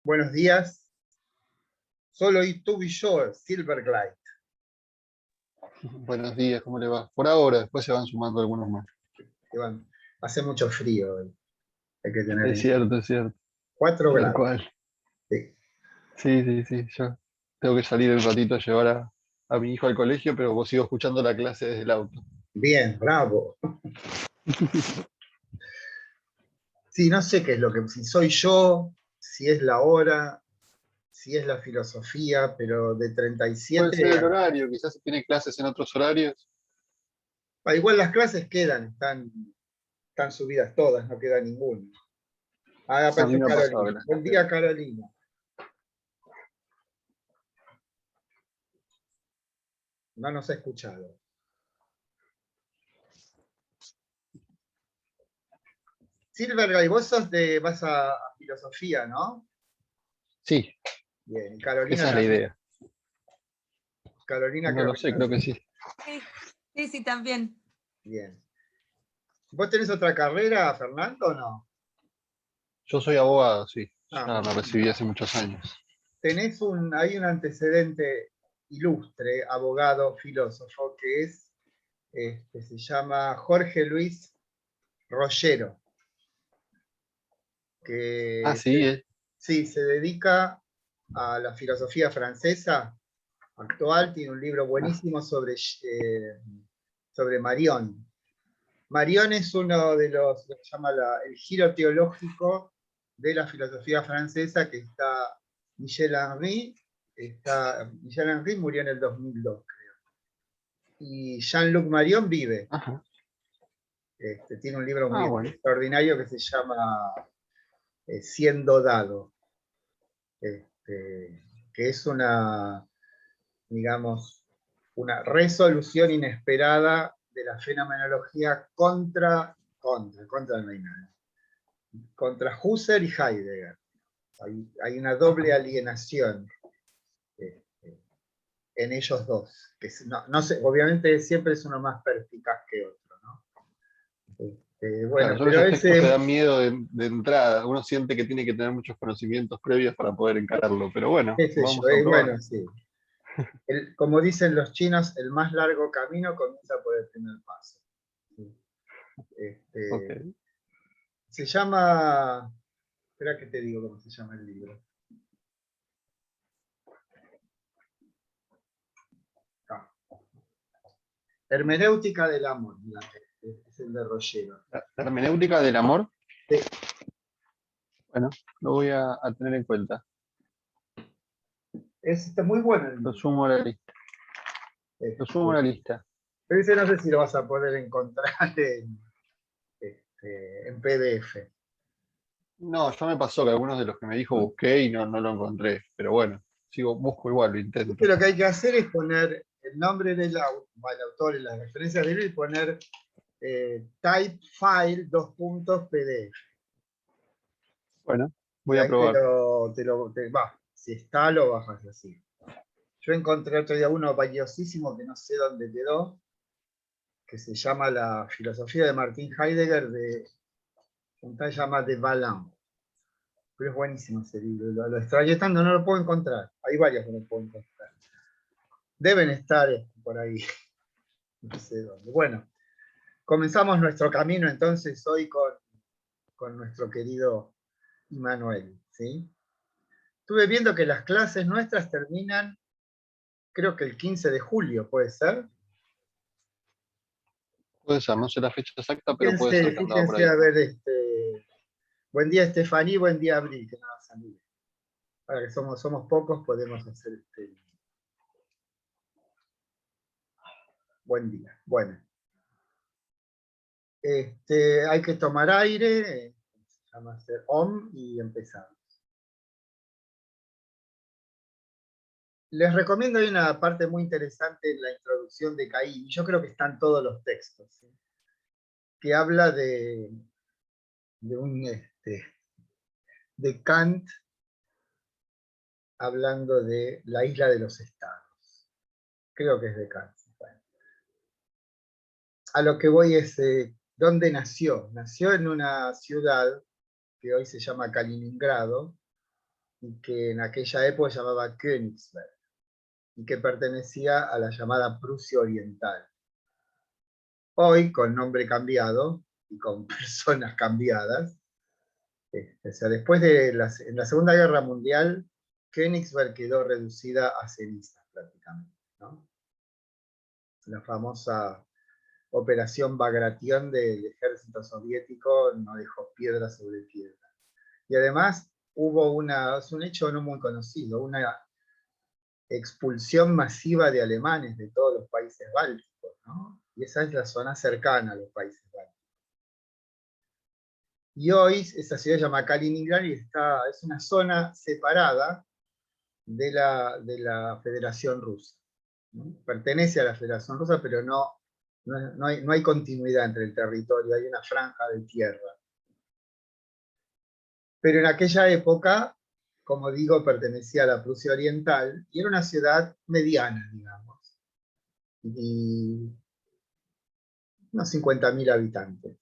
Buenos días. Solo tú y yo, Silverglide. Buenos días, ¿cómo le va? Por ahora, después se van sumando algunos más. Iván, hace mucho frío hoy. Hay que tener Es cierto, es cierto. 4 Tal grados. cual. Sí. Sí. Yo tengo que salir un ratito a llevar a mi hijo al colegio, pero vos sigo escuchando la clase desde el auto. Bien, bravo. Sí, no sé qué es lo que, si soy yo, si es la hora, si es la filosofía, pero de Puede 37, ser el horario, quizás si tiene clases en otros horarios. igual las clases quedan, están subidas todas, no queda ninguna. Ah, A mí aparece me ha pasado que Carolina. las Buen día, clases... Carolina. No nos ha escuchado. Silverglide, vos vas a filosofía, ¿no? Sí, Bien, y Carolina esa es la también. idea. Carolina No creo lo que sé, creo que también. sí. Sí, también. Bien. ¿Vos tenés otra carrera, Fernando, o no? Yo soy abogado, sí. Ah, Ya me recibí hace muchos años. hay un antecedente ilustre, abogado, filósofo, que se llama Jorge Luis Rollero, Ah, que sí, sí, se dedica a la filosofía francesa actual, tiene un libro buenísimo sobre Marion. Marion es uno de lo que se llama el giro teológico de la filosofía francesa, que Michel Henry. Michel Henry murió en el 2002, creo. Y Jean-Luc Marion vive. Ajá. Tiene un libro muy Bueno. extraordinario que se llama Siendo Dado. Que es digamos, una resolución inesperada de la fenomenología contra no hay nada, contra Husserl y Heidegger. Hay una doble alienación en ellos dos, que no sé, obviamente siempre es uno más perspicaz que otro, ¿no? Bueno, Claro, son pero esos textos que dan miedo de entrada. Uno siente que tiene que tener muchos conocimientos previos para poder encararlo, pero bueno, qué sé yo, vamos a probar. bueno, sí. Como dicen los chinos, el más largo camino comienza por el primer paso. Sí. Ok. Se llama, espera que te digo cómo se llama el libro. Ah. Hermenéutica del amor, es el de Rollero. La hermenéutica del amor. Sí. Bueno, lo voy a tener en cuenta. Está muy bueno el Lo libro. sumo a la lista. Lo sumo a la lista. Pero ese no sé si lo vas a poder encontrar en PDF. No, ya me pasó que algunos de los que me dijo busqué y no lo encontré. Pero bueno, busco igual, lo intento. Lo que hay que hacer es poner el nombre del autor y las referencias de él y poner type file PDF. Bueno, Y voy a ahí probar. si está, lo bajas así. Yo encontré otro día uno valiosísimo que no sé dónde quedó, que se llama La filosofía de Martin Heidegger, un tal llama de Valin. Pero es buenísimo ese libro. Lo extrañé tanto, no lo puedo encontrar. Hay varios que no puedo encontrar. Deben estar por ahí. No sé dónde. Bueno, comenzamos nuestro camino entonces hoy con nuestro querido Immanuel. ¿Sí? Estuve viendo que las clases nuestras terminan, creo que el 15 de julio, ¿puede ser? Puede ser, no sé la fecha exacta, pero puede Fíjense, ser que andaba por fíjense ahí. a ver, buen día Estefaní, buen día Abril, que no va a salir. Para que somos pocos, podemos hacer buen día. Bueno, hay que tomar aire, se llama hacer OM y empezamos. Les recomiendo, hay una parte muy interesante en la introducción de Caí, y yo creo que están todos los textos, ¿sí? Que habla de Kant hablando de la isla de los estados. Creo que es de Kant. Bueno. A lo que voy es, ¿dónde nació? Nació en una ciudad que hoy se llama Kaliningrado, y que en aquella época se llamaba Königsberg, y que pertenecía a la llamada Prusia Oriental. Hoy, con nombre cambiado y con personas cambiadas, o sea, después de en la Segunda Guerra Mundial, Königsberg quedó reducida a cenizas prácticamente, ¿no? La famosa Operación Bagration del ejército soviético no dejó piedra sobre piedra. Y además hubo es un hecho no muy conocido, una expulsión masiva de alemanes de todos los países bálticos, ¿no? Y esa es la zona cercana a los países bálticos. Y hoy esa ciudad se llama Kaliningrad y es una zona separada de la Federación Rusa, ¿no? Pertenece a la Federación Rusa, pero no hay continuidad entre el territorio, hay una franja de tierra. Pero en aquella época, como digo, pertenecía a la Prusia Oriental y era una ciudad mediana, digamos, y unos 50.000 habitantes.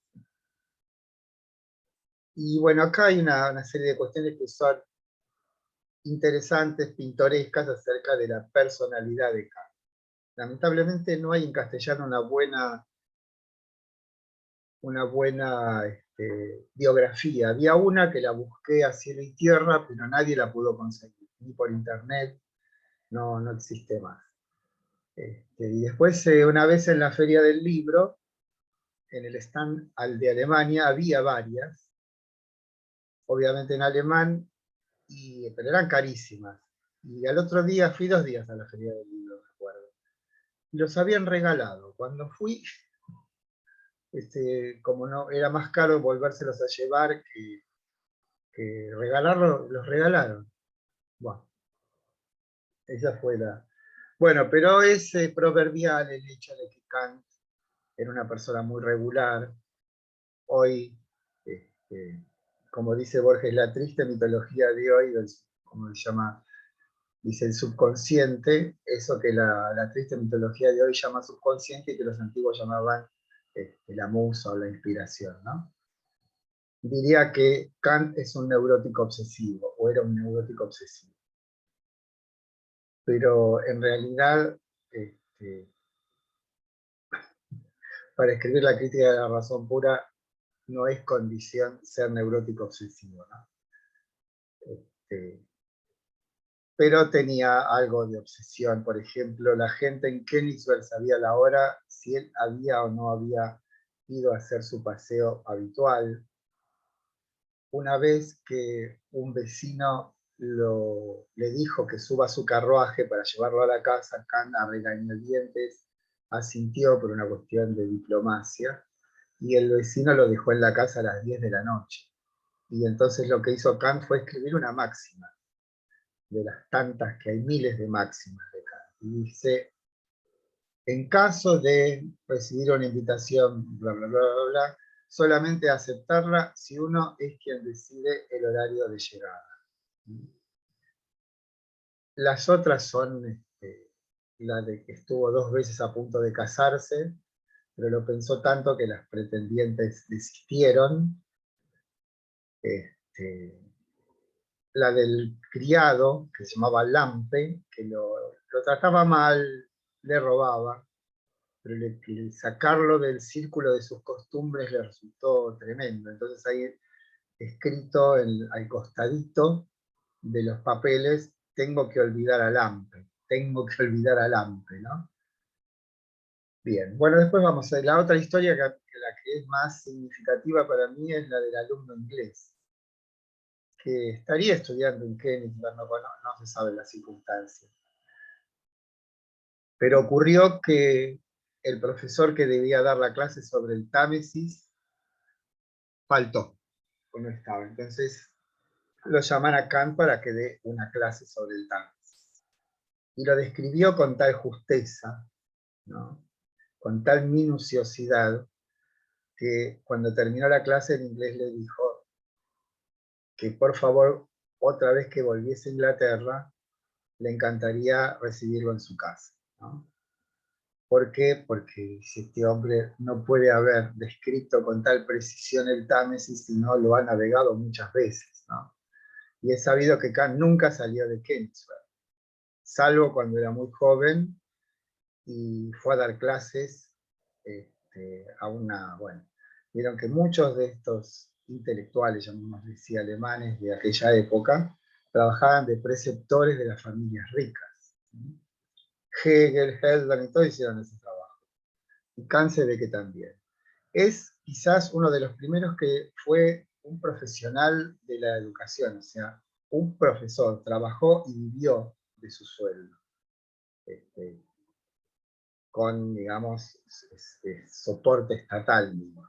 Y bueno, acá hay una serie de cuestiones que son interesantes, pintorescas, acerca de la personalidad de Kant. Lamentablemente no hay en castellano una buena biografía. Había una que la busqué a cielo y tierra, pero nadie la pudo conseguir, ni por internet, no existe más. Y después, una vez en la Feria del Libro, en el stand de Alemania, había varias, obviamente en alemán, pero eran carísimas. Y al otro día, fui 2 días a la Feria del Libro, me acuerdo. Y los habían regalado. Cuando fui, como no era más caro volvérselos a llevar que regalarlos, los regalaron. Bueno, esa fue la... Bueno, pero es proverbial el hecho de que Kant era una persona muy regular. Hoy, como dice Borges, la triste mitología de hoy, como se llama, dice el subconsciente, eso que la triste mitología de hoy llama subconsciente y que los antiguos llamaban la musa o la inspiración, ¿no? Diría que Kant es un neurótico obsesivo, o era un neurótico obsesivo. Pero en realidad, para escribir la crítica de la razón pura, no es condición ser neurótico obsesivo, ¿no? Pero tenía algo de obsesión. Por ejemplo, la gente en Königsberg sabía la hora, si él había o no había ido a hacer su paseo habitual. Una vez que un vecino le dijo que suba su carruaje para llevarlo a la casa, Kant a regañadientes asintió por una cuestión de diplomacia, y el vecino lo dejó en la casa a las 10 de la noche. Y entonces lo que hizo Kant fue escribir una máxima, de las tantas que hay, miles de máximas de Kant. Y dice, en caso de recibir una invitación, bla, bla, bla, bla, bla, solamente aceptarla si uno es quien decide el horario de llegada. Las otras son la de que estuvo 2 veces a punto de casarse, pero lo pensó tanto que las pretendientes desistieron. La del criado, que se llamaba Lampe, que lo trataba mal, le robaba, pero sacarlo del círculo de sus costumbres le resultó tremendo. Entonces ahí escrito al costadito de los papeles, tengo que olvidar a Lampe, tengo que olvidar a Lampe, ¿no? Bien, bueno, después vamos a la otra historia, que la que es más significativa para mí es la del alumno inglés, que estaría estudiando en Königsberg, no se sabe la circunstancia. Pero ocurrió que el profesor que debía dar la clase sobre el Támesis faltó, o no estaba. Entonces lo llaman a Kant para que dé una clase sobre el Támesis. Y lo describió con tal justeza, ¿no?, con tal minuciosidad, que cuando terminó la clase en inglés le dijo que por favor, otra vez que volviese a Inglaterra, le encantaría recibirlo en su casa, ¿no? ¿Por qué? Porque este hombre no puede haber descrito con tal precisión el Támesis si no lo ha navegado muchas veces, ¿no? Y es sabido que Kant nunca salió de Königsberg, salvo cuando era muy joven y fue a dar clases a una, bueno, vieron que muchos de estos intelectuales, llamémosle así, alemanes de aquella época, trabajaban de preceptores de las familias ricas. Hegel, Hölderlin y todos hicieron ese trabajo. Y Kant se ve que también. Es quizás uno de los primeros que fue un profesional de la educación, o sea, un profesor, trabajó y vivió de su sueldo. Con, digamos, soporte estatal mismo.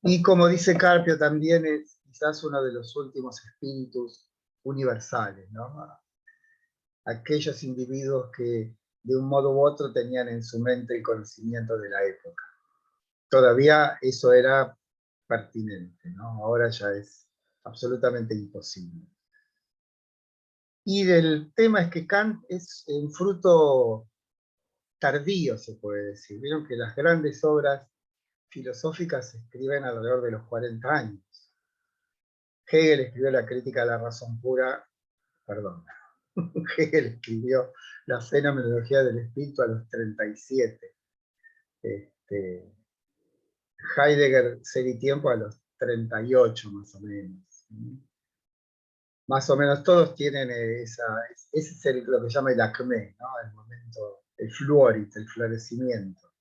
Y como dice Carpio, también es quizás uno de los últimos espíritus universales, ¿no? Aquellos individuos que de un modo u otro tenían en su mente el conocimiento de la época. Todavía eso era pertinente, ¿no? Ahora ya es absolutamente imposible. Y el tema es que Kant es un fruto tardío, se puede decir. Vieron que las grandes obras filosóficas se escriben alrededor de los 40 años. Hegel escribió la crítica de la razón pura, perdón, Hegel escribió la fenomenología del espíritu a los 37. Heidegger, Ser y Tiempo, a los 38 más o menos. Más o menos todos tienen ese es lo que se llama el acmé, ¿no? El momento, el fluorit, el florecimiento.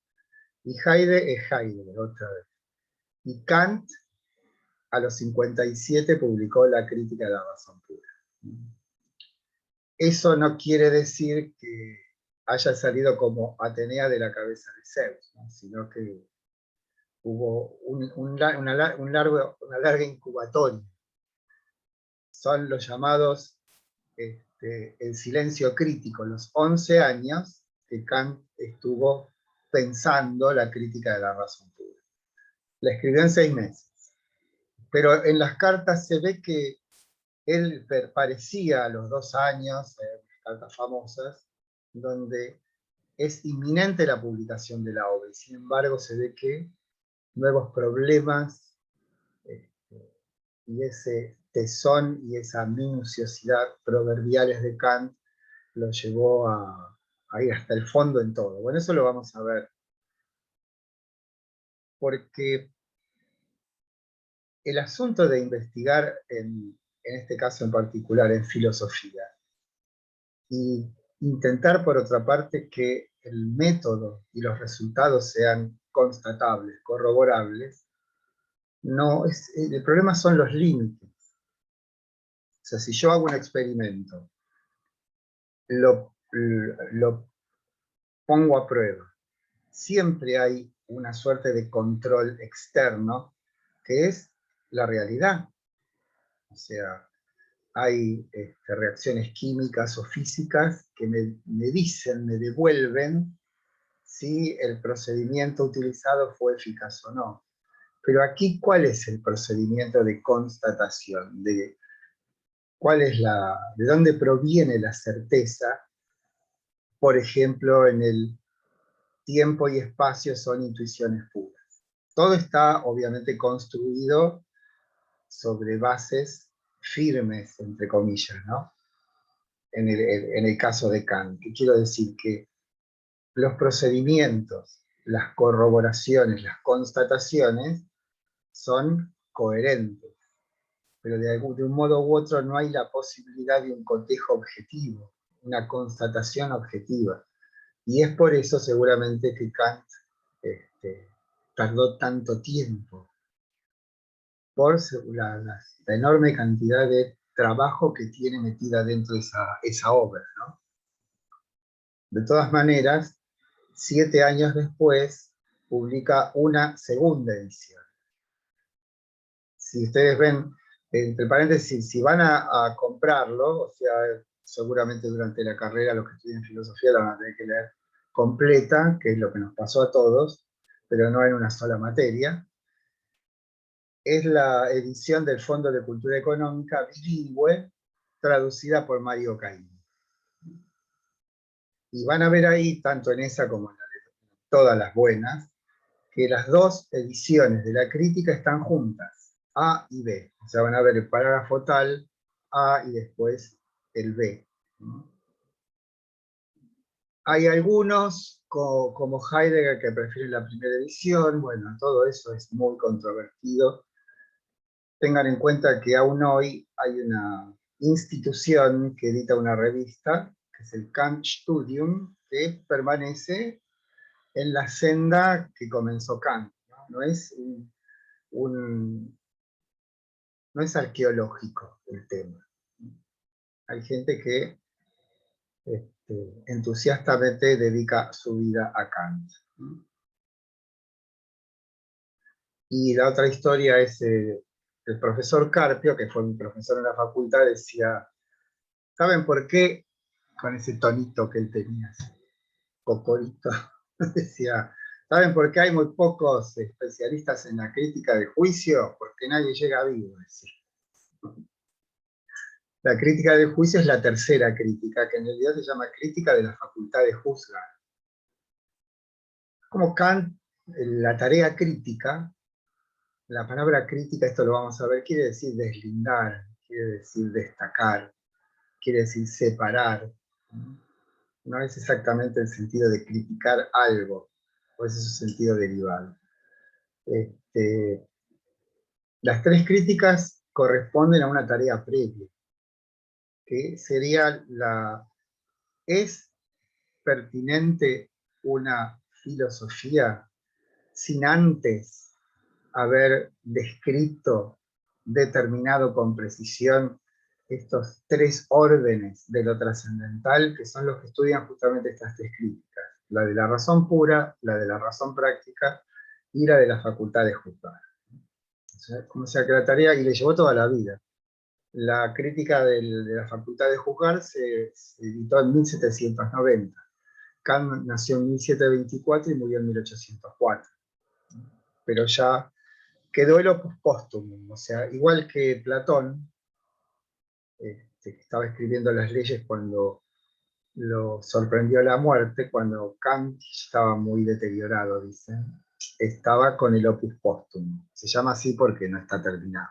Y Heidegger es Heidegger, otra vez. Y Kant, a los 57, publicó la crítica de la razón pura. Eso no quiere decir que haya salido como Atenea de la cabeza de Zeus, ¿no? Sino que hubo una larga incubatoria. Son los llamados el silencio crítico, los 11 años que Kant estuvo pensando la crítica de la razón pura. La escribió en 6 meses. Pero en las cartas se ve que él parecía a los 2 años, cartas famosas, donde es inminente la publicación de la obra, y sin embargo se ve que nuevos problemas y ese tesón y esa minuciosidad proverbiales de Kant lo llevó a ir hasta el fondo en todo. Bueno, eso lo vamos a ver. Porque el asunto de investigar, en este caso en particular, en filosofía, y intentar, por otra parte, que el método y los resultados sean constatables, corroborables, no es, el problema son los límites. O sea, si yo hago un experimento, lo pongo a prueba, siempre hay una suerte de control externo, que es la realidad. O sea, hay reacciones químicas o físicas que me dicen, me devuelven si el procedimiento utilizado fue eficaz o no. Pero aquí, ¿cuál es el procedimiento de constatación? ¿De dónde proviene la certeza? Por ejemplo, en el tiempo y espacio son intuiciones puras. Todo está obviamente construido sobre bases firmes, entre comillas, ¿no? En el caso de Kant. ¿Qué quiero decir? Que los procedimientos, las corroboraciones, las constataciones son coherentes, pero de un modo u otro no hay la posibilidad de un cotejo objetivo, una constatación objetiva. Y es por eso seguramente que Kant tardó tanto tiempo, por la enorme cantidad de trabajo que tiene metida dentro de esa obra, ¿no? De todas maneras, 7 años después, publica una segunda edición. Si ustedes ven, entre paréntesis, si van a comprarlo, o sea, seguramente durante la carrera los que estudian filosofía la van a tener que leer completa, que es lo que nos pasó a todos, pero no en una sola materia. Es la edición del Fondo de Cultura Económica bilingüe, traducida por Mario Caín. Y van a ver ahí, tanto en esa como en todas las buenas, que las dos ediciones de la crítica están juntas. A y B. O sea, van a ver el parágrafo tal, A y después el B. Hay algunos, como Heidegger, que prefieren la primera edición. Bueno, todo eso es muy controvertido. Tengan en cuenta que aún hoy hay una institución que edita una revista, que es el Kant Studium, que permanece en la senda que comenzó Kant. No es no es arqueológico el tema. Hay gente que entusiastamente dedica su vida a Kant. Y la otra historia es el profesor Carpio, que fue mi profesor en la facultad, decía, ¿saben por qué? Con ese tonito que él tenía, cocorito, decía, ¿saben por qué hay muy pocos especialistas en la crítica de juicio? Porque nadie llega vivo, decía. La crítica del juicio es la tercera crítica, que en realidad se llama crítica de la facultad de juzgar. Como Kant, la tarea crítica, la palabra crítica, esto lo vamos a ver, quiere decir deslindar, quiere decir destacar, quiere decir separar. No es exactamente el sentido de criticar algo, o ese es su sentido derivado. Las tres críticas corresponden a una tarea previa, que sería ¿es pertinente una filosofía sin antes haber descrito, determinado con precisión estos tres órdenes de lo trascendental, que son los que estudian justamente estas tres críticas? La de la razón pura, la de la razón práctica y la de la facultad de juzgar. O sea que la tarea, y le llevó toda la vida. La crítica de la facultad de juzgar se editó en 1790. Kant nació en 1724 y murió en 1804. Pero ya quedó el opus póstumo, o sea, igual que Platón, que estaba escribiendo las leyes cuando lo sorprendió la muerte, cuando Kant estaba muy deteriorado, dicen, estaba con el opus póstumo. Se llama así porque no está terminado.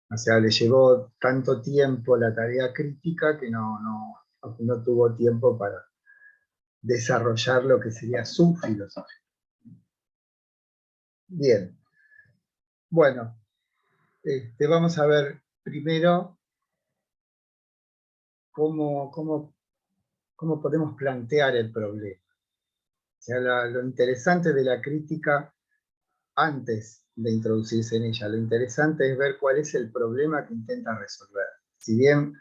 O sea, le llevó tanto tiempo la tarea crítica que no tuvo tiempo para desarrollar lo que sería su filosofía. Bien, bueno, vamos a ver primero cómo podemos plantear el problema. O sea, lo interesante de la crítica, antes de introducirse en ella, lo interesante es ver cuál es el problema que intenta resolver. Si bien,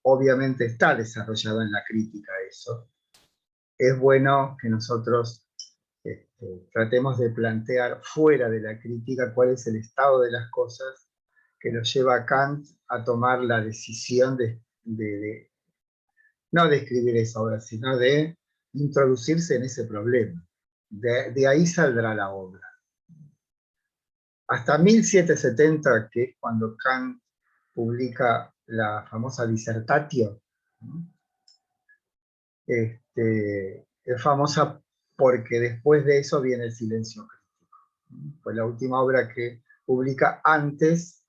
obviamente, está desarrollado en la crítica eso, es bueno que nosotros tratemos de plantear fuera de la crítica cuál es el estado de las cosas que lo lleva a Kant a tomar la decisión no de escribir esa obra, sino de introducirse en ese problema. De ahí saldrá la obra. Hasta 1770, que es cuando Kant publica la famosa Dissertatio, es famosa porque después de eso viene el silencio crítico. Fue la última obra que publica antes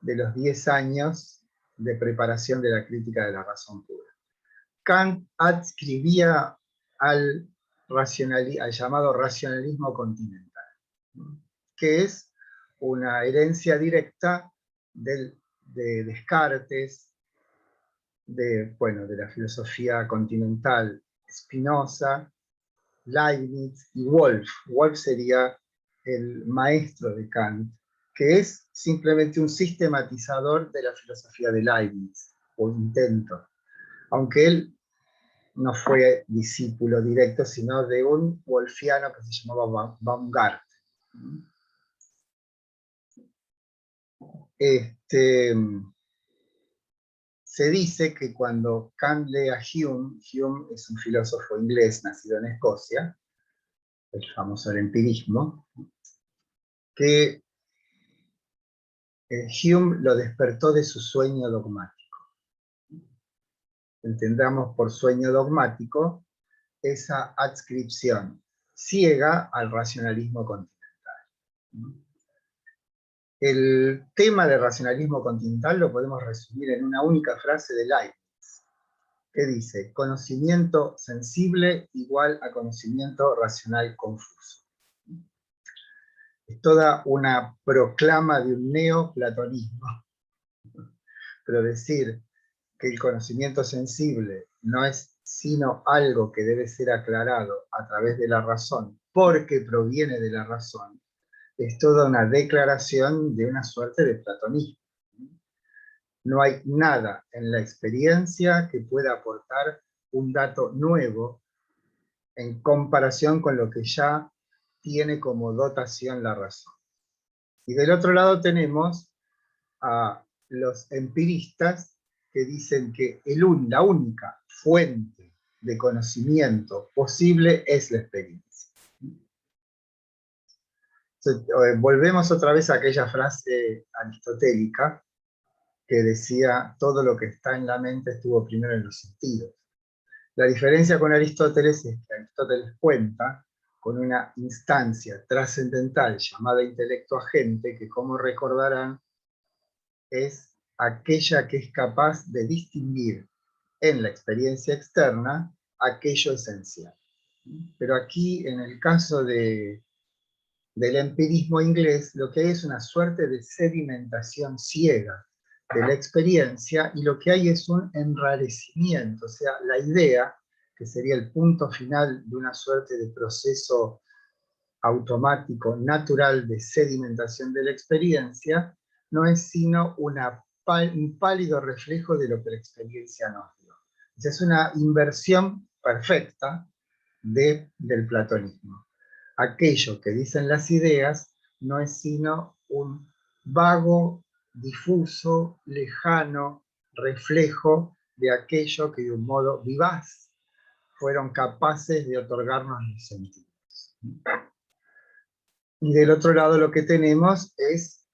de los 10 años de preparación de la crítica de la razón pura. Kant adscribía al llamado racionalismo continental, que es una herencia directa de Descartes, de la filosofía continental Spinoza, Leibniz y Wolff. Wolff sería el maestro de Kant, que es simplemente un sistematizador de la filosofía de Leibniz, o intento. Aunque él no fue discípulo directo, sino de un wolfiano que se llamaba Baumgart. Se dice que cuando Kant lee a Hume es un filósofo inglés nacido en Escocia, el famoso empirismo, que Hume lo despertó de su sueño dogmático. Entendamos por sueño dogmático esa adscripción ciega al racionalismo continental. El tema del racionalismo continental lo podemos resumir en una única frase de Leibniz, que dice: conocimiento sensible igual a conocimiento racional confuso. Es toda una proclama de un neoplatonismo, pero decir que el conocimiento sensible no es sino algo que debe ser aclarado a través de la razón, porque proviene de la razón, es toda una declaración de una suerte de platonismo. No hay nada en la experiencia que pueda aportar un dato nuevo en comparación con lo que ya tiene como dotación la razón. Y del otro lado tenemos a los empiristas que dicen que la única fuente de conocimiento posible es la experiencia. Entonces, volvemos otra vez a aquella frase aristotélica que decía: todo lo que está en la mente estuvo primero en los sentidos. La diferencia con Aristóteles es que Aristóteles cuenta con una instancia trascendental llamada intelecto agente, que, como recordarán, es aquella que es capaz de distinguir en la experiencia externa aquello esencial. Pero aquí, en el caso del empirismo inglés, lo que hay es una suerte de sedimentación ciega de la experiencia, y lo que hay es un enrarecimiento, o sea, la idea, que sería el punto final de una suerte de proceso automático, natural de sedimentación de la experiencia, no es sino un pálido reflejo de lo que la experiencia nos dio. Es una inversión perfecta del platonismo. Aquello que dicen las ideas no es sino un vago, difuso, lejano reflejo de aquello que de un modo vivaz fueron capaces de otorgarnos los sentidos. Y del otro lado lo que tenemos es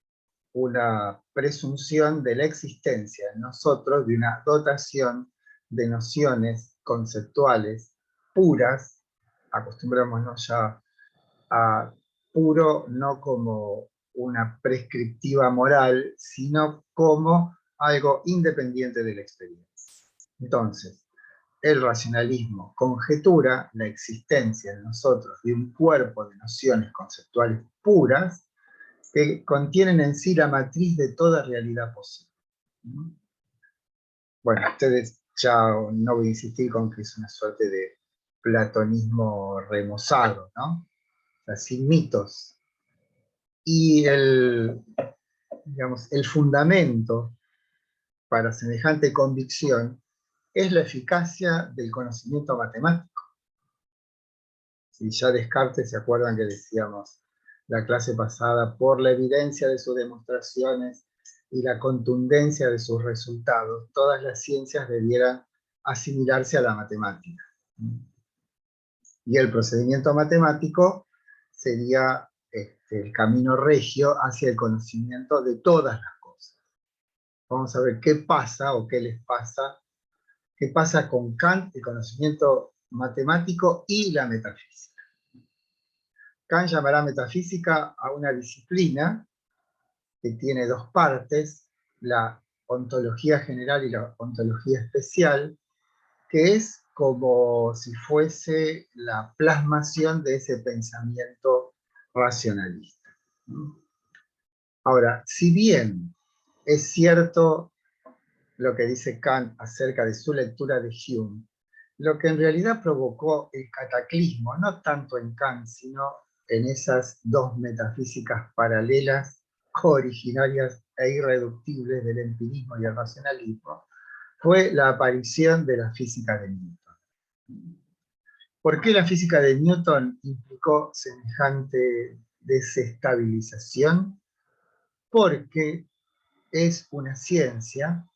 una presunción de la existencia en nosotros de una dotación de nociones conceptuales puras. Acostumbrémonos ya a puro no como una prescriptiva moral, sino como algo independiente de la experiencia. Entonces, el racionalismo conjetura la existencia en nosotros de un cuerpo de nociones conceptuales puras que contienen en sí la matriz de toda realidad posible. Bueno, ustedes ya no voy a insistir con que es una suerte de platonismo remozado, ¿no? O sea, sin mitos. Y digamos, el fundamento para semejante convicción es la eficacia del conocimiento matemático. Si ya Descartes, ¿se acuerdan que decíamos la clase pasada? Por la evidencia de sus demostraciones y la contundencia de sus resultados, todas las ciencias debieran asimilarse a la matemática. Y el procedimiento matemático sería el camino regio hacia el conocimiento de todas las cosas. Vamos a ver qué pasa o qué les pasa, qué pasa con Kant, el conocimiento matemático y la metafísica. Kant llamará metafísica a una disciplina que tiene dos partes, la ontología general y la ontología especial, que es como si fuese la plasmación de ese pensamiento racionalista. Ahora, si bien es cierto lo que dice Kant acerca de su lectura de Hume, lo que en realidad provocó el cataclismo, no tanto en Kant, sino en esas dos metafísicas paralelas, originarias e irreductibles del empirismo y el racionalismo, fue la aparición de la física de Newton. ¿Por qué la física de Newton implicó semejante desestabilización? Porque es una ciencia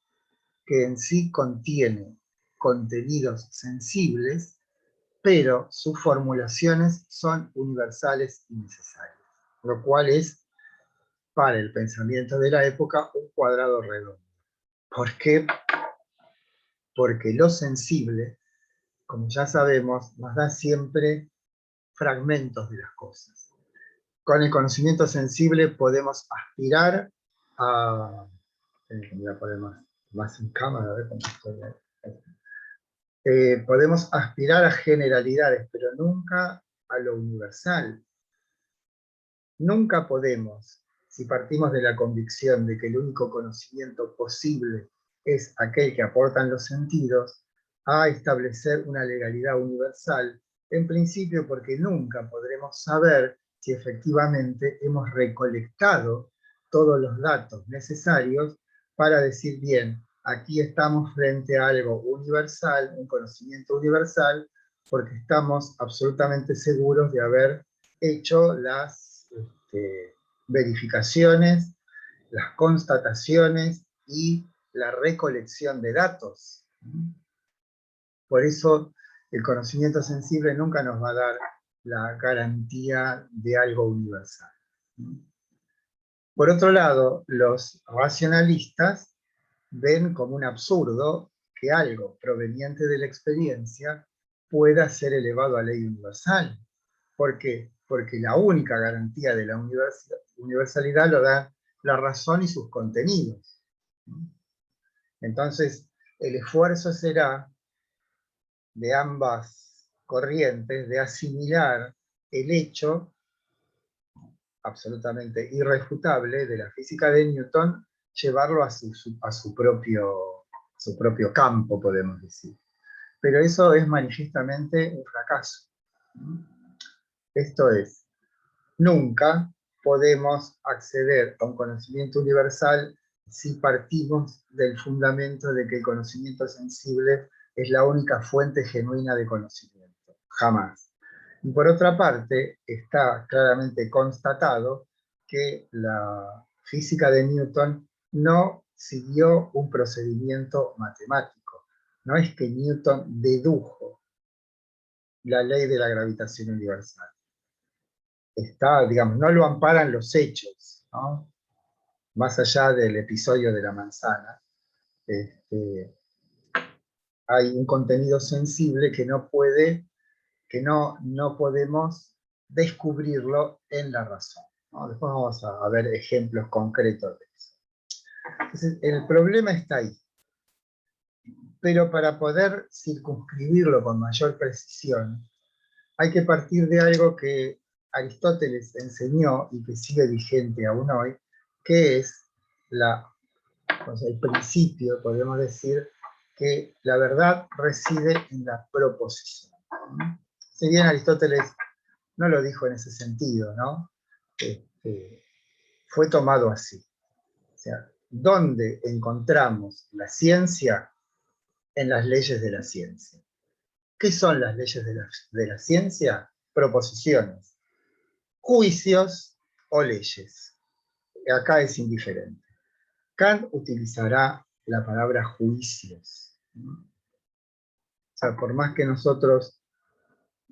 que en sí contiene contenidos sensibles, pero sus formulaciones son universales y necesarias, lo cual es, para el pensamiento de la época, un cuadrado redondo. ¿Por qué? Porque lo sensible, como ya sabemos, nos da siempre fragmentos de las cosas. con el conocimiento sensible podemos aspirar a... voy a poner más en cámara, a ver cómo estoy ahí. Podemos aspirar a generalidades, pero nunca a lo universal. Nunca podemos, si partimos de la convicción de que el único conocimiento posible es aquel que aportan los sentidos, a establecer una legalidad universal, en principio porque nunca podremos saber si efectivamente hemos recolectado todos los datos necesarios para decir, bien, aquí estamos frente a algo universal, un conocimiento universal, porque estamos absolutamente seguros de haber hecho las verificaciones, las constataciones y la recolección de datos. Por eso el conocimiento sensible nunca nos va a dar la garantía de algo universal. Por otro lado, los racionalistas ven como un absurdo que algo proveniente de la experiencia pueda ser elevado a ley universal. ¿Por qué? Porque la única garantía de la universalidad lo da la razón y sus contenidos. Entonces, el esfuerzo será de ambas corrientes de asimilar el hecho absolutamente irrefutable de la física de Newton, llevarlo a su propio campo, podemos decir. Pero eso es manifiestamente un fracaso. Esto es, nunca podemos acceder a un conocimiento universal si partimos del fundamento de que el conocimiento sensible es la única fuente genuina de conocimiento. Jamás. Y por otra parte, está claramente constatado que la física de Newton no siguió un procedimiento matemático. No es que Newton dedujo la ley de la gravitación universal. Está, digamos, no lo amparan los hechos, ¿no? Más allá del episodio de la manzana, hay un contenido sensible que no podemos descubrirlo en la razón, ¿no? Después vamos a ver ejemplos concretos de eso. Entonces, el problema está ahí. Pero para poder circunscribirlo con mayor precisión, hay que partir de algo que Aristóteles enseñó y que sigue vigente aún hoy, que es el principio, podemos decir, que la verdad reside en la proposición. Si bien Aristóteles no lo dijo en ese sentido, ¿no? Fue tomado así. O sea, ¿dónde encontramos la ciencia? En las leyes de la ciencia. ¿Qué son las leyes de la ciencia? Proposiciones, juicios o leyes. Acá es indiferente. Kant utilizará la palabra juicios. O sea, por más que nosotros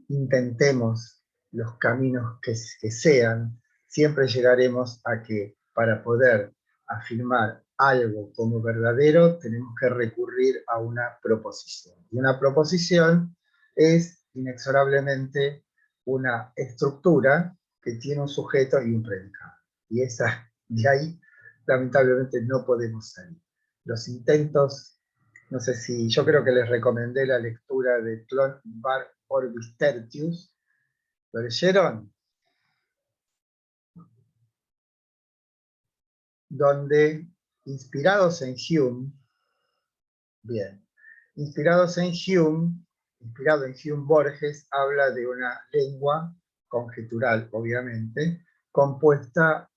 intentemos los caminos que sean, siempre llegaremos a que para poder afirmar algo como verdadero, tenemos que recurrir a una proposición. Y una proposición es inexorablemente una estructura que tiene un sujeto y un predicado. Y de ahí, lamentablemente, no podemos salir. Los intentos, no sé si, yo creo que les recomendé la lectura de Clon Bar Orbis Tertius. ¿Lo leyeron? Donde, inspirados en Hume, inspirado en Hume, Borges habla de una lengua conjetural, obviamente, compuesta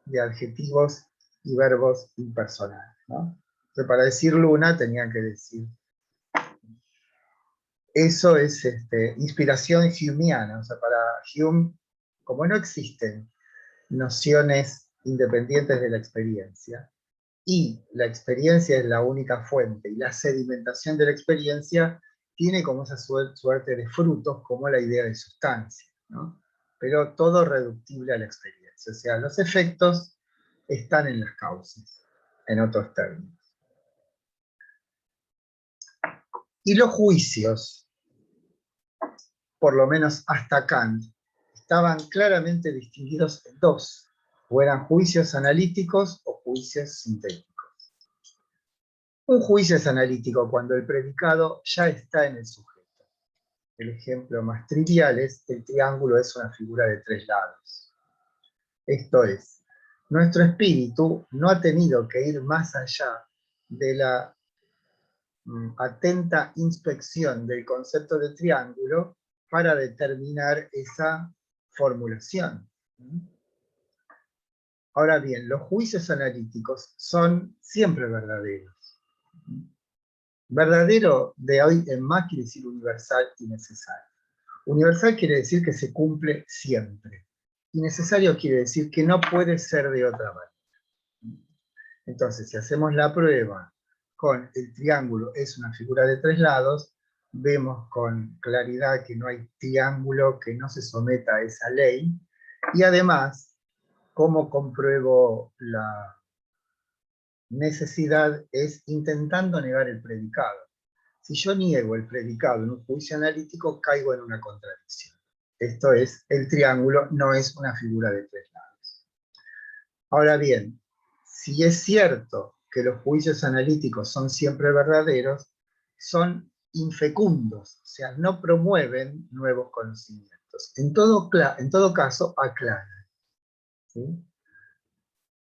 de adjetivos y verbos impersonales, ¿no? Entonces, para decir luna tenían que decir. Eso es inspiración humeana. O sea, para Hume, como no existen nociones independientes de la experiencia, y la experiencia es la única fuente, y la sedimentación de la experiencia tiene como esa suerte de frutos, como la idea de sustancia, ¿no? Pero todo reductible a la experiencia. O sea, los efectos están en las causas, en otros términos. Y los juicios, por lo menos hasta Kant, estaban claramente distinguidos en dos, o eran juicios analíticos o juicios sintéticos. Un juicio es analítico cuando el predicado ya está en el sujeto. El ejemplo más trivial es: el triángulo es una figura de tres lados. Esto es, nuestro espíritu no ha tenido que ir más allá de la atenta inspección del concepto de triángulo para determinar esa formulación. Ahora bien, los juicios analíticos son siempre verdaderos. Verdadero de hoy en más quiere decir universal y necesario. Universal quiere decir que se cumple siempre. Y necesario quiere decir que no puede ser de otra manera. Entonces, si hacemos la prueba con el triángulo es una figura de tres lados, vemos con claridad que no hay triángulo que no se someta a esa ley. Y además, ¿cómo compruebo la necesidad? Es intentando negar el predicado. Si yo niego el predicado en un juicio analítico, caigo en una contradicción. Esto es, el triángulo no es una figura de tres lados. Ahora bien, si es cierto que los juicios analíticos son siempre verdaderos, son infecundos, o sea, no promueven nuevos conocimientos. En todo caso, aclaran. ¿Sí?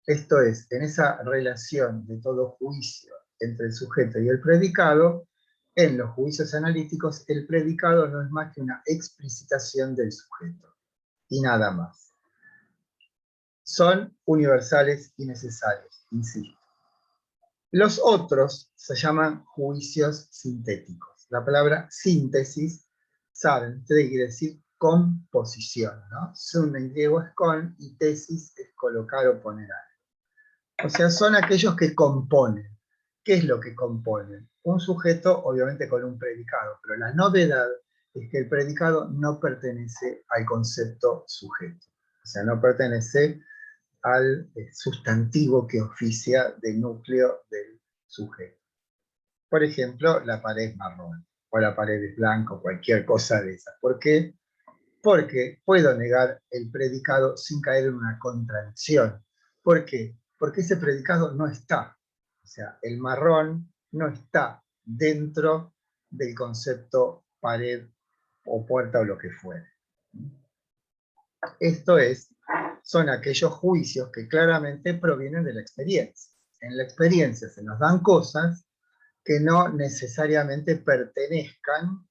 Esto es, en esa relación de todo juicio entre el sujeto y el predicado, en los juicios analíticos, el predicado no es más que una explicitación del sujeto, y nada más. Son universales y necesarios, insisto. Los otros se llaman juicios sintéticos. La palabra síntesis, saben, quiere decir composición, ¿no? Sun en griego es con, y tesis es colocar o poner algo. O sea, son aquellos que componen. ¿Qué es lo que componen? Un sujeto, obviamente con un predicado, pero la novedad es que el predicado no pertenece al concepto sujeto. O sea, no pertenece al sustantivo que oficia de núcleo del sujeto. Por ejemplo, la pared marrón, o la pared es blanca, o cualquier cosa de esas. ¿Por qué? Porque puedo negar el predicado sin caer en una contradicción. ¿Por qué? Porque ese predicado no está. O sea, el marrón no está dentro del concepto pared o puerta o lo que fuere. Esto es, son aquellos juicios que claramente provienen de la experiencia. En la experiencia se nos dan cosas que no necesariamente pertenezcan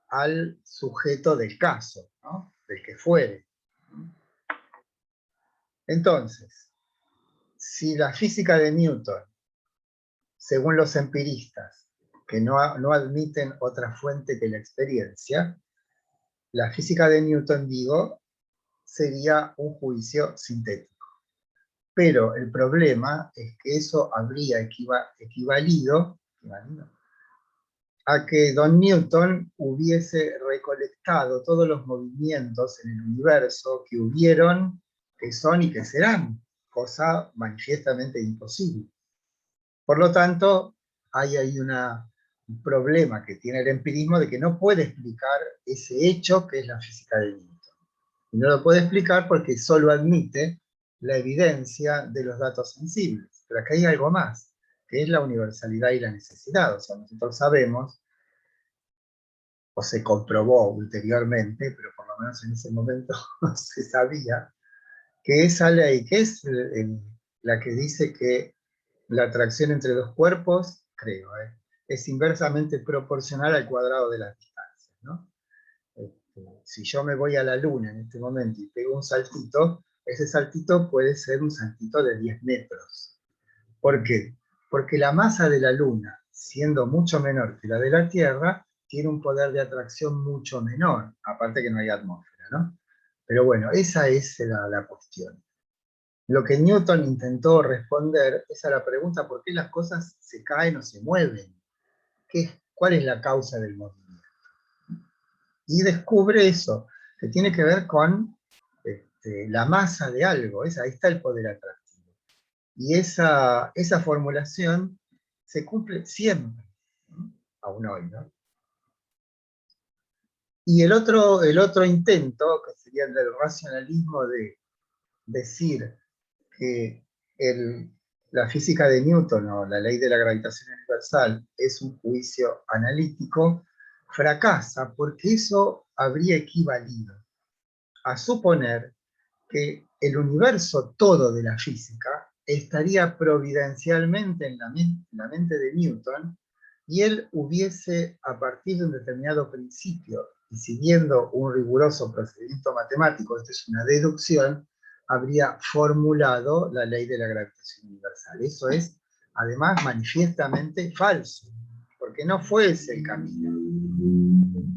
al sujeto del caso, ¿no? Del que fuere. Entonces, si la física de Newton, según los empiristas, que no admiten otra fuente que la experiencia, la física de Newton, digo, sería un juicio sintético. Pero el problema es que eso habría equivalido a que Don Newton hubiese recolectado todos los movimientos en el universo que hubieron, que son y que serán, cosa manifiestamente imposible. Por lo tanto, hay ahí un problema que tiene el empirismo de que no puede explicar ese hecho que es la física de Newton. Y no lo puede explicar porque solo admite la evidencia de los datos sensibles. Pero acá hay algo más, que es la universalidad y la necesidad. O sea, nosotros sabemos, o se comprobó ulteriormente, pero por lo menos en ese momento no se sabía, que esa ley, que es la que dice que la atracción entre dos cuerpos, creo, es inversamente proporcional al cuadrado de las distancias, ¿no? Si yo me voy a la luna en este momento y pego un saltito, ese saltito puede ser un saltito de 10 metros. ¿Por qué? Porque la masa de la luna, siendo mucho menor que la de la Tierra, tiene un poder de atracción mucho menor, aparte que no hay atmósfera, ¿no? Pero bueno, esa es la cuestión. Lo que Newton intentó responder es a la pregunta ¿por qué las cosas se caen o se mueven? ¿Cuál es la causa del movimiento? Y descubre eso, que tiene que ver con la masa de algo, ahí está el poder atractivo. Y esa formulación se cumple siempre, ¿no? Aún hoy, ¿no? Y el otro intento, que sería el del racionalismo de decir que la física de Newton o la ley de la gravitación universal es un juicio analítico, fracasa porque eso habría equivalido a suponer que el universo todo de la física estaría providencialmente en la mente de Newton y él hubiese, a partir de un determinado principio y siguiendo un riguroso procedimiento matemático, esto es una deducción, habría formulado la ley de la gravitación universal. Eso es, además, manifiestamente falso, porque no fue ese el camino.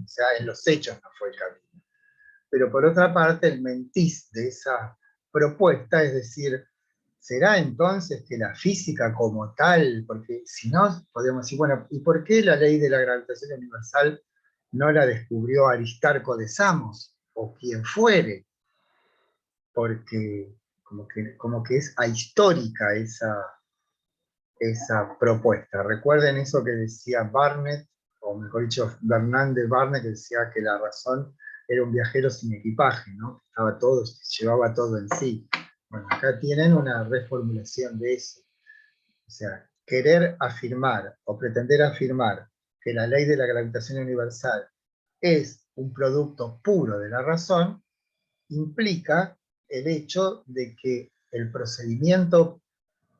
O sea, en los hechos no fue el camino. Pero por otra parte, el mentis de esa propuesta, es decir, ¿será entonces que la física como tal, porque si no, podemos decir, bueno, ¿y por qué la ley de la gravitación universal no la descubrió Aristarco de Samos, o quien fuere? Porque como que es ahistórica esa propuesta. Recuerden eso que decía Barnett, o mejor dicho, Bernard de Barnett, que decía que la razón era un viajero sin equipaje, ¿no? Estaba todo, llevaba todo en sí. Bueno, acá tienen una reformulación de eso. O sea, querer afirmar o pretender afirmar que la ley de la gravitación universal es un producto puro de la razón, implica el hecho de que el procedimiento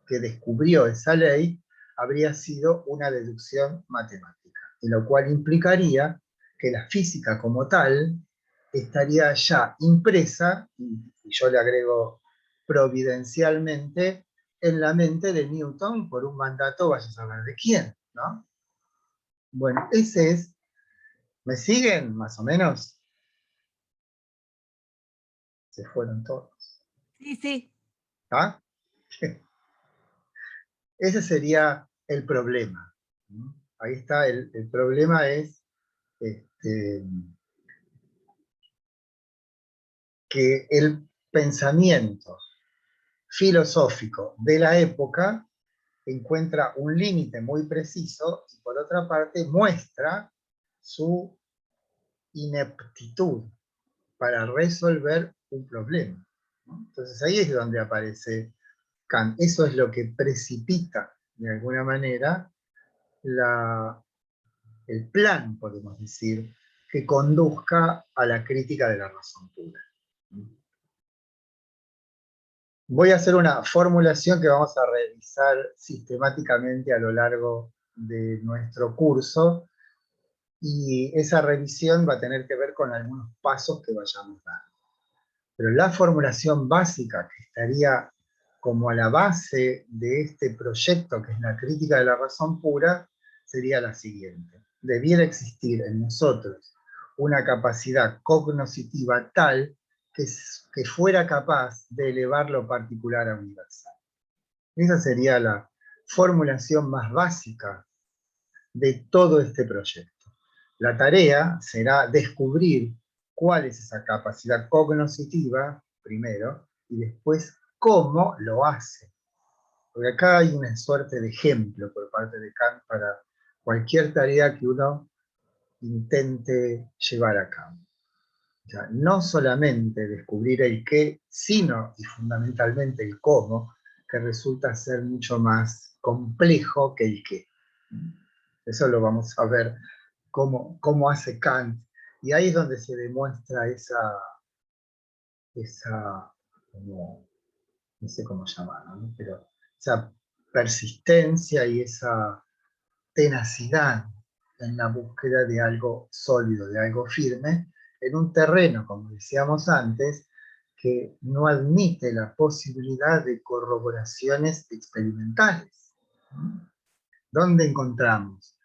que descubrió esa ley habría sido una deducción matemática, y lo cual implicaría que la física como tal estaría ya impresa, y yo le agrego providencialmente, en la mente de Newton por un mandato, vaya a saber de quién, ¿no? Bueno, ese es, ¿me siguen más o menos? Se fueron todos. Sí, sí. ¿Ah? Ese sería el problema. Ahí está, el problema es que el pensamiento filosófico de la época encuentra un límite muy preciso y por otra parte muestra su ineptitud para resolver un problema, ¿no? Entonces ahí es donde aparece Kant. Eso es lo que precipita de alguna manera el plan, podemos decir, que conduzca a la crítica de la razón pura. Voy a hacer una formulación que vamos a revisar sistemáticamente a lo largo de nuestro curso, y esa revisión va a tener que ver con algunos pasos que vayamos dando. Pero la formulación básica que estaría como a la base de este proyecto, que es la crítica de la razón pura, sería la siguiente. Debiera existir en nosotros una capacidad cognoscitiva tal que fuera capaz de elevar lo particular a universal. Esa sería la formulación más básica de todo este proyecto. La tarea será descubrir cuál es esa capacidad cognoscitiva, primero, y después cómo lo hace. Porque acá hay una suerte de ejemplo por parte de Kant para cualquier tarea que uno intente llevar a cabo. O sea, no solamente descubrir el qué, sino y fundamentalmente el cómo, que resulta ser mucho más complejo que el qué. Eso lo vamos a ver cómo hace Kant. Y ahí es donde se demuestra como, no sé cómo llamarlo, ¿no? Pero esa persistencia y esa tenacidad en la búsqueda de algo sólido, de algo firme, en un terreno, como decíamos antes, que no admite la posibilidad de corroboraciones experimentales. ¿Dónde encontramos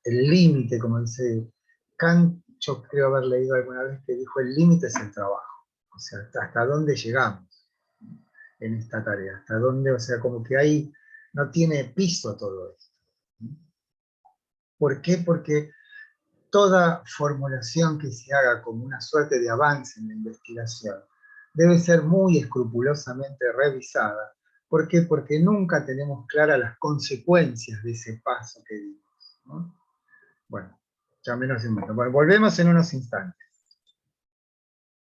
el límite, como dice Kant? Yo creo haber leído alguna vez que dijo: el límite es el trabajo. O sea, hasta dónde llegamos en esta tarea, hasta dónde, o sea, como que ahí no tiene piso todo esto. ¿Por qué? Porque toda formulación que se haga como una suerte de avance en la investigación debe ser muy escrupulosamente revisada. ¿Por qué? Porque nunca tenemos claras las consecuencias de ese paso que dimos, ¿no? Bueno, Ya menos 50. Bueno, volvemos en unos instantes.